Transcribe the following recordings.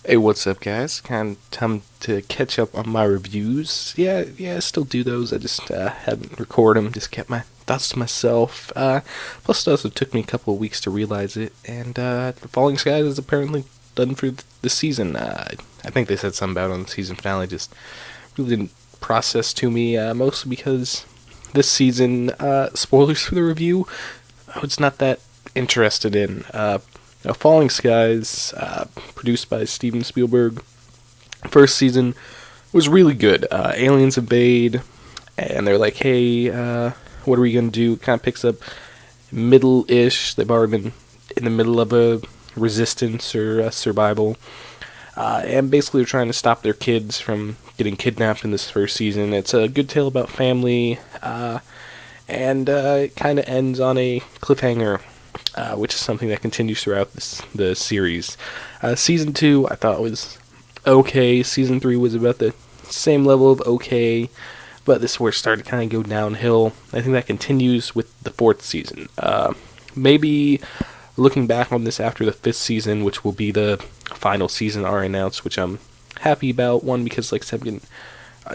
Hey, what's up, guys? Kind of time to catch up on my reviews. Yeah, I still do those. I just haven't recorded them. Just kept my thoughts to myself. Plus, it also took me a couple of weeks to realize it. And Falling Skies is apparently done for the season. I think they said something about it on the season finale. Just really didn't process to me. Mostly because this season, spoilers for the review, I was not that interested in. Falling Skies, produced by Steven Spielberg. First season was really good. Aliens invade, and they're like, "Hey, what are we gonna do?" Kind of picks up middle-ish. They've already been in the middle of a resistance or a survival, and basically they're trying to stop their kids from getting kidnapped in this first season. It's a good tale about family, and it kind of ends on a cliffhanger, which is something that continues throughout the series. Season 2, I thought was okay. Season 3 was about the same level of okay, but this is where it started to kind of go downhill. I think that continues with the fourth season. Maybe looking back on this after the fifth season, which will be the final season, are announced, which I'm happy about. One, because like I said, I'm getting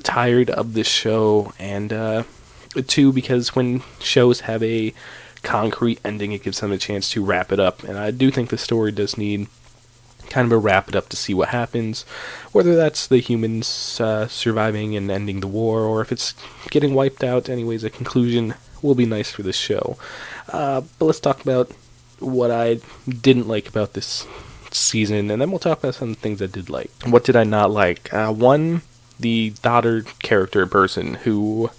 tired of this show, and two, because when shows have a concrete ending, it gives them a chance to wrap it up. And I do think the story does need kind of a wrap it up to see what happens, whether that's the humans surviving and ending the war, or if it's getting wiped out. Anyways, a conclusion will be nice for this show. But let's talk about what I didn't like about this season, and then we'll talk about some things I did like. What did I not like? One, the daughter character person who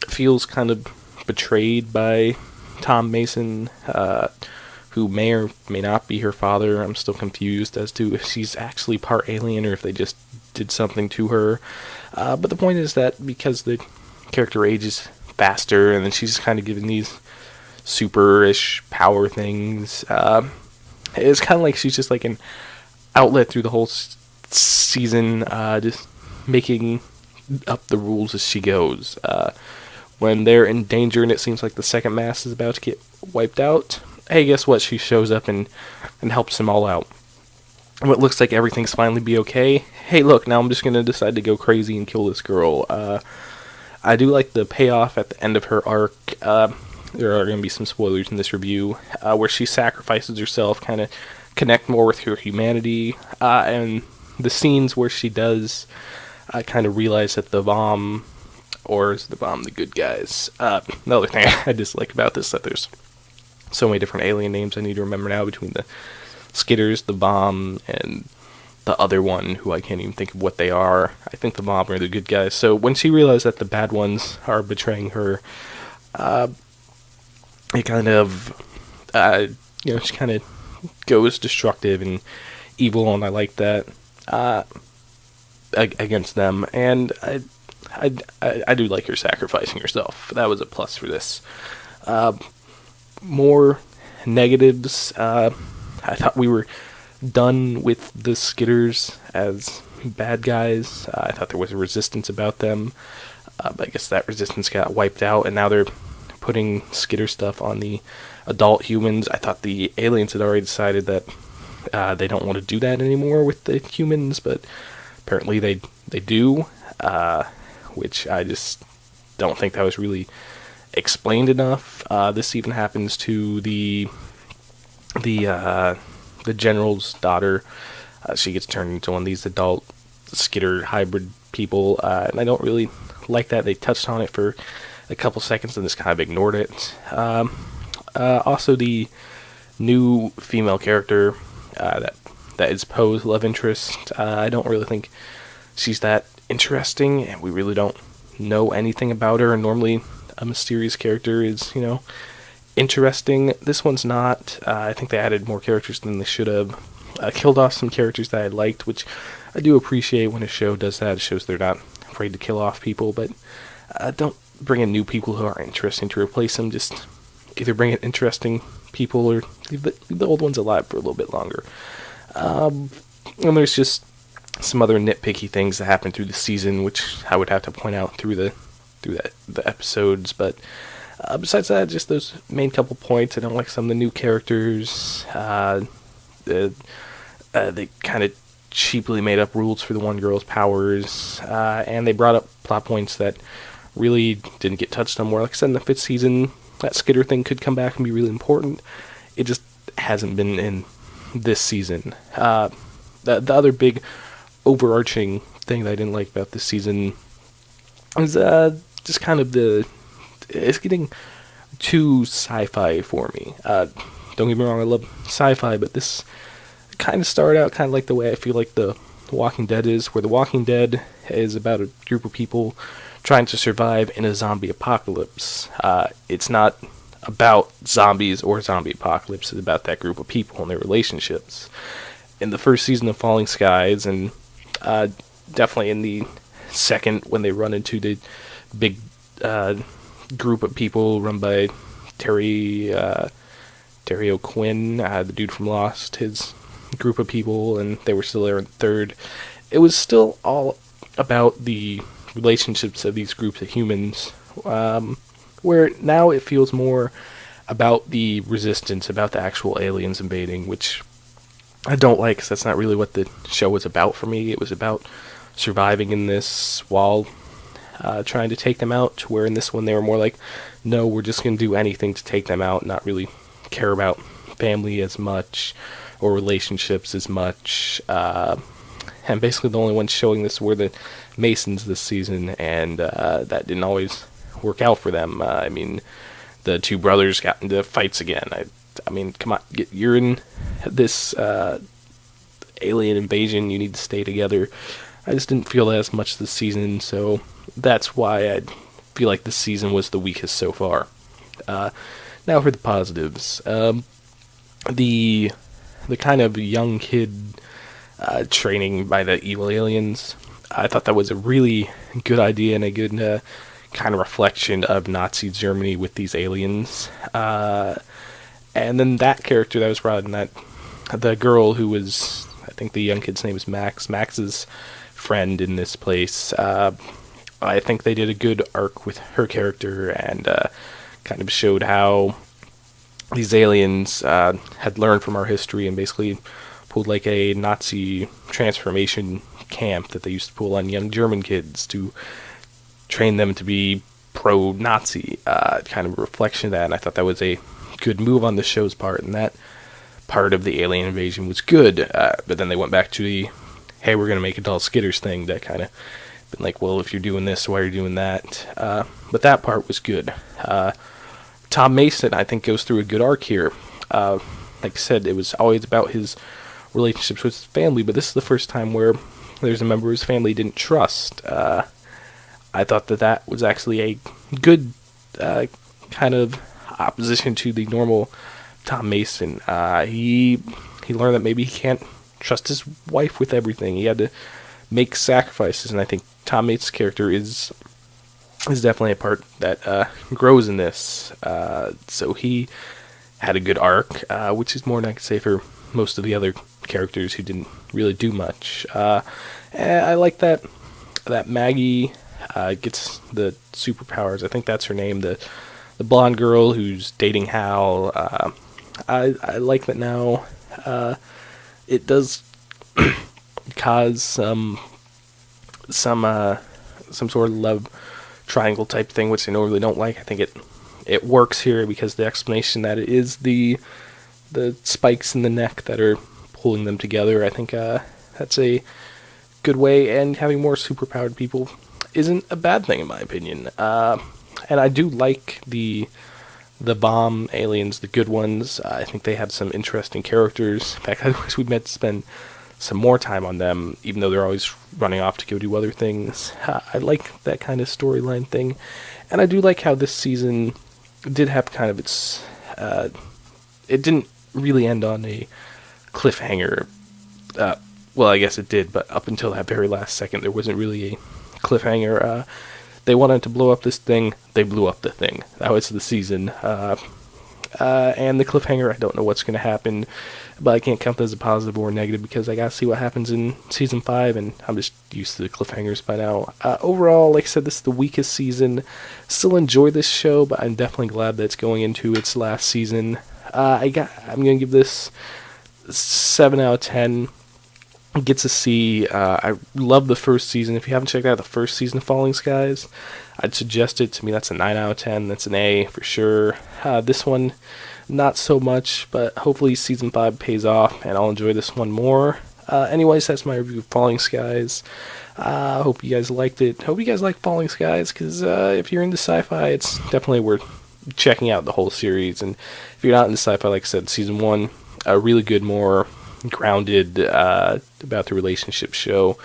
feels kind of betrayed by Tom Mason, who may or may not be her father. I'm still confused as to if she's actually part alien or if they just did something to her. But the point is that because the character ages faster, and then she's kind of given these super-ish power things, it's kind of like she's just like an outlet through the whole season, just making up the rules as she goes. When they're in danger and it seems like the second mass is about to get wiped out, hey, guess what? She shows up and helps them all out. What looks like everything's finally be okay. Hey, look, now I'm just going to decide to go crazy and kill this girl. I do like the payoff at the end of her arc. There are going to be some spoilers in this review, where she sacrifices herself, kind of connect more with her humanity, and the scenes where she does kind of realize that the bomb, or is the bomb the good guys? Another thing I dislike about this is that there's so many different alien names I need to remember now between the Skitters, the bomb, and the other one who I can't even think of what they are. I think the bomb are the good guys. So when she realized that the bad ones are betraying her, it kind of, she kind of goes destructive and evil, and I like that against them. And I do like her sacrificing herself. That was a plus for this. More negatives. I thought we were done with the Skitters as bad guys. I thought there was a resistance about them, but I guess that resistance got wiped out, and now they're putting Skitter stuff on the adult humans. I thought the aliens had already decided that they don't want to do that anymore with the humans, but apparently they do, which I just don't think that was really explained enough. This even happens to the general's daughter. She gets turned into one of these adult Skitter hybrid people, and I don't really like that. They touched on it for a couple seconds and just kind of ignored it. Also, the new female character that is Poe's love interest. I don't really think she's that interesting, and we really don't know anything about her. And normally, a mysterious character is, interesting. This one's not. I think they added more characters than they should have. Killed off some characters that I liked, which I do appreciate when a show does that. It shows they're not afraid to kill off people, but don't bring in new people who aren't interesting to replace them. Just either bring in interesting people or leave the old ones alive for a little bit longer. And there's just some other nitpicky things that happen through the season, which I would have to point out through the episodes, but besides that, just those main couple points. I don't like some of the new characters. they kind of cheaply made up rules for the one girl's powers, and they brought up plot points that really didn't get touched on more. Like I said, in the 5th season, that Skitter thing could come back and be really important. It just hasn't been in this season. The other big overarching thing that I didn't like about this season is just kind of it's getting too sci-fi for me. Don't get me wrong, I love sci-fi, but this kind of started out kind of like the way I feel like The Walking Dead is, where The Walking Dead is about a group of people trying to survive in a zombie apocalypse. It's not about zombies or zombie apocalypse, it's about that group of people and their relationships. In the first season of Falling Skies, and definitely in the second, when they run into the big group of people run by Terry O'Quinn, the dude from Lost, his group of people, and they were still there in the third. It was still all about the relationships of these groups of humans, where now it feels more about the resistance, about the actual aliens invading, which I don't like, because that's not really what the show was about for me. It was about surviving in this while trying to take them out, where in this one they were more like, no, we're just going to do anything to take them out, not really care about family as much, or relationships as much, and basically the only ones showing this were the Masons this season, and that didn't always work out for them. I mean, the two brothers got into fights again. I mean, come on, you're in this alien invasion, you need to stay together. I just didn't feel that as much this season, so that's why I feel like this season was the weakest so far. Now for the positives. The kind of young kid training by the evil aliens, I thought that was a really good idea and a good kind of reflection of Nazi Germany with these aliens. And then that character that was brought in, the girl who was, I think the young kid's name is Max's friend in this place, I think they did a good arc with her character, and kind of showed how these aliens had learned from our history and basically pulled like a Nazi transformation camp that they used to pull on young German kids to train them to be pro-Nazi, kind of a reflection of that, and I thought that was a good move on the show's part, and that part of the alien invasion was good, but then they went back to the, hey, we're going to make it all Skitters thing, that kind of been like, well, if you're doing this, why are you doing that? But that part was good. Tom Mason, I think, goes through a good arc here. Like I said, it was always about his relationships with his family, but this is the first time where there's a member of his family he didn't trust. I thought that was actually a good kind of opposition to the normal Tom Mason. He learned that maybe he can't trust his wife with everything. He had to make sacrifices, and I think Tom Mason's character is definitely a part that grows in this. So he had a good arc, which is more than I could say for most of the other characters who didn't really do much. I like that Maggie gets the superpowers. I think that's her name, the blonde girl who's dating Hal. I like that now. It does cause some sort of love triangle type thing, which I normally don't like. I think it works here because the explanation that it is the spikes in the neck that are pulling them together. I think that's a good way, and having more superpowered people isn't a bad thing in my opinion. And I do like the bomb aliens, the good ones. I think they had some interesting characters. In fact, I wish we'd meant to spend some more time on them, even though they're always running off to go do other things. I like that kind of storyline thing, and I do like how this season did have kind of its. It didn't really end on a cliffhanger. Well, I guess it did, but up until that very last second, there wasn't really a cliffhanger. They wanted to blow up this thing, they blew up the thing. That was the season. And the cliffhanger, I don't know what's going to happen, but I can't count that as a positive or negative because I got to see what happens in Season 5, and I'm just used to the cliffhangers by now. Overall, like I said, this is the weakest season. Still enjoy this show, but I'm definitely glad that it's going into its last season. I'm going to give this 7 out of 10. get to see. I love the first season. If you haven't checked out the first season of Falling Skies, I'd suggest it. To me, that's a 9 out of 10. That's an A for sure. This one, not so much, but hopefully season 5 pays off, and I'll enjoy this one more. Anyways, that's my review of Falling Skies. Hope you guys liked it. Hope you guys like Falling Skies, because if you're into sci-fi, it's definitely worth checking out the whole series. And if you're not into sci-fi, like I said, season 1, a really good, more grounded, about the relationship show.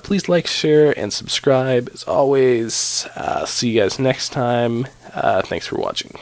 Please like, share, and subscribe. As always, see you guys next time. Thanks for watching.